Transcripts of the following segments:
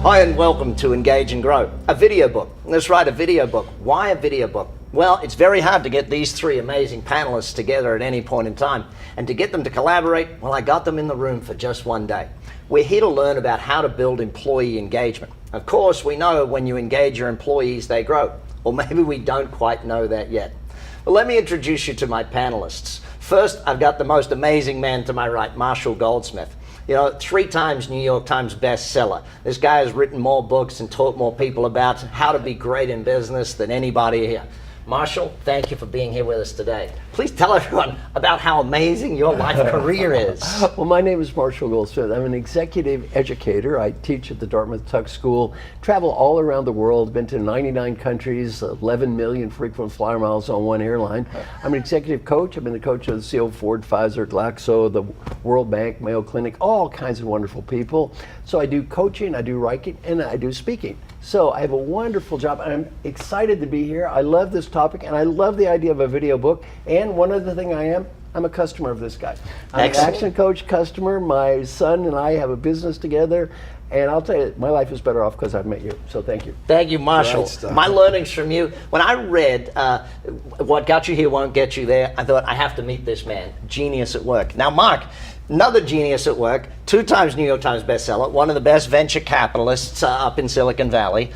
Hi and welcome to Engage and Grow, a video book. Let's write a video book. Why a video book? Well, it's very hard to get these three amazing panelists together at any point in time. And to get them to collaborate, well, I got them in the room for just one day. We're here to learn about how to build employee engagement. Of course, we know when you engage your employees, they grow. Or maybe we don't quite know that yet. Well, let me introduce you to my panelists. First, I've got the most amazing man to my right, Marshall Goldsmith. You know, 3 times New York Times bestseller. This guy has written more books and taught more people about how to be great in business than anybody here. Marshall, thank you for being here with us today. Please tell everyone about how amazing your life career is. Well, my name is Marshall Goldsmith. I'm an executive educator. I teach at the Dartmouth Tuck School, travel all around the world, been to 99 countries, 11 million frequent flyer miles on one airline. I'm an executive coach. I've been the coach of the CEO, Ford, Pfizer, Glaxo, the World Bank, Mayo Clinic, all kinds of wonderful people. So I do coaching, I do writing, and I do speaking. So I have a wonderful job, and I'm excited to be here. I love this topic, and I love the idea of a video book. And one other thing I'm a customer of this guy. I'm an ActionCOACH customer. My son and I have a business together. And I'll tell you, my life is better off because I've met you. So thank you. Thank you, Marshall. My learnings from you. When I read What Got You Here Won't Get You There, I thought, I have to meet this man. Genius at work. Now, Mark, another genius at work, 2 times New York Times bestseller, one of the best venture capitalists up in Silicon Valley,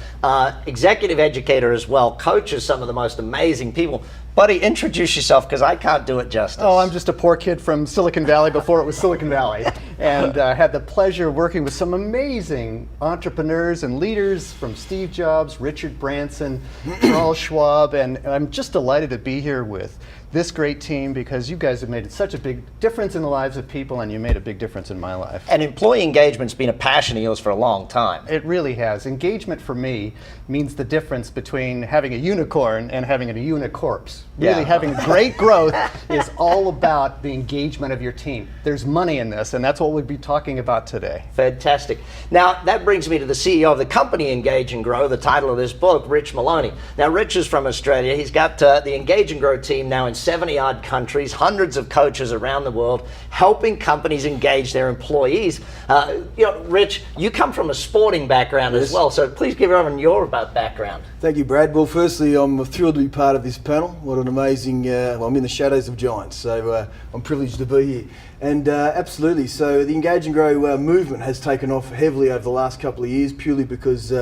executive educator as well, coaches some of the most amazing people. Buddy, introduce yourself because I can't do it justice. Oh, I'm just a poor kid from Silicon Valley before it was Silicon Valley. And had the pleasure of working with some amazing entrepreneurs and leaders from Steve Jobs, Richard Branson, Charles Schwab, and I'm just delighted to be here with this great team because you guys have made such a big difference in the lives of people, and you made a big difference in my life. And employee engagement's been a passion of yours for a long time. It really has. Engagement for me means the difference between having a unicorn and having a unicorpse. Really having great growth is all about the engagement of your team. There's money in this, and that's what we'll be talking about today. Fantastic. Now, that brings me to the CEO of the company Engage and Grow, the title of this book, Rich Maloney. Now, Rich is from Australia. He's got the Engage and Grow team now in 70-odd countries, hundreds of coaches around the world, helping companies engage their employees. You know, Rich, you come from a sporting background as well, so please give everyone your background. Thank you, Brad. Well, firstly, I'm thrilled to be part of this panel. What an amazing, well, I'm in the shadows of giants, so I'm privileged to be here. And absolutely, so the Engage and Grow movement has taken off heavily over the last couple of years, purely because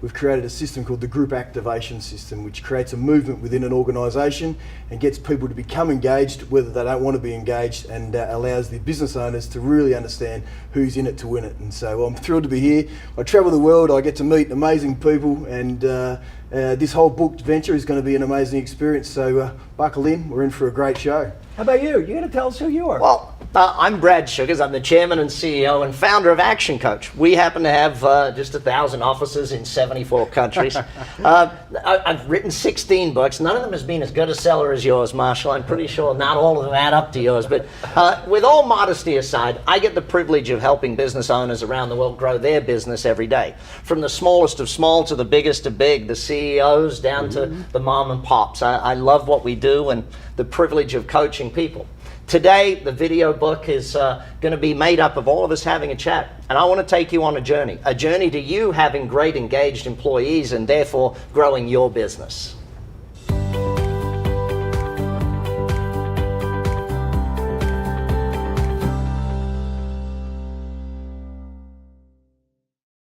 we've created a system called the Group Activation System, which creates a movement within an organisation and gets people to become engaged, whether they don't want to be engaged, and allows the business owners to really understand who's in it to win it. And so I'm thrilled to be here. I travel the world, I get to meet amazing people, and this whole book venture is going to be an amazing experience. So buckle in, we're in for a great show. How about you? You're going to tell us who you are. Well, I'm Brad Sugars. I'm the chairman and CEO and founder of ActionCOACH. We happen to have just 1,000 offices in 74 countries. I've written 16 books. None of them has been as good a seller as yours, Marshall. I'm pretty sure not all of them add up to yours. But with all modesty aside, I get the privilege of helping business owners around the world grow their business every day. From the smallest of small to the biggest of big, the CEOs down to the mom and pops. I love what we do and the privilege of coaching people. Today, the video book is going to be made up of all of us having a chat. And I want to take you on a journey to you having great engaged employees and therefore growing your business.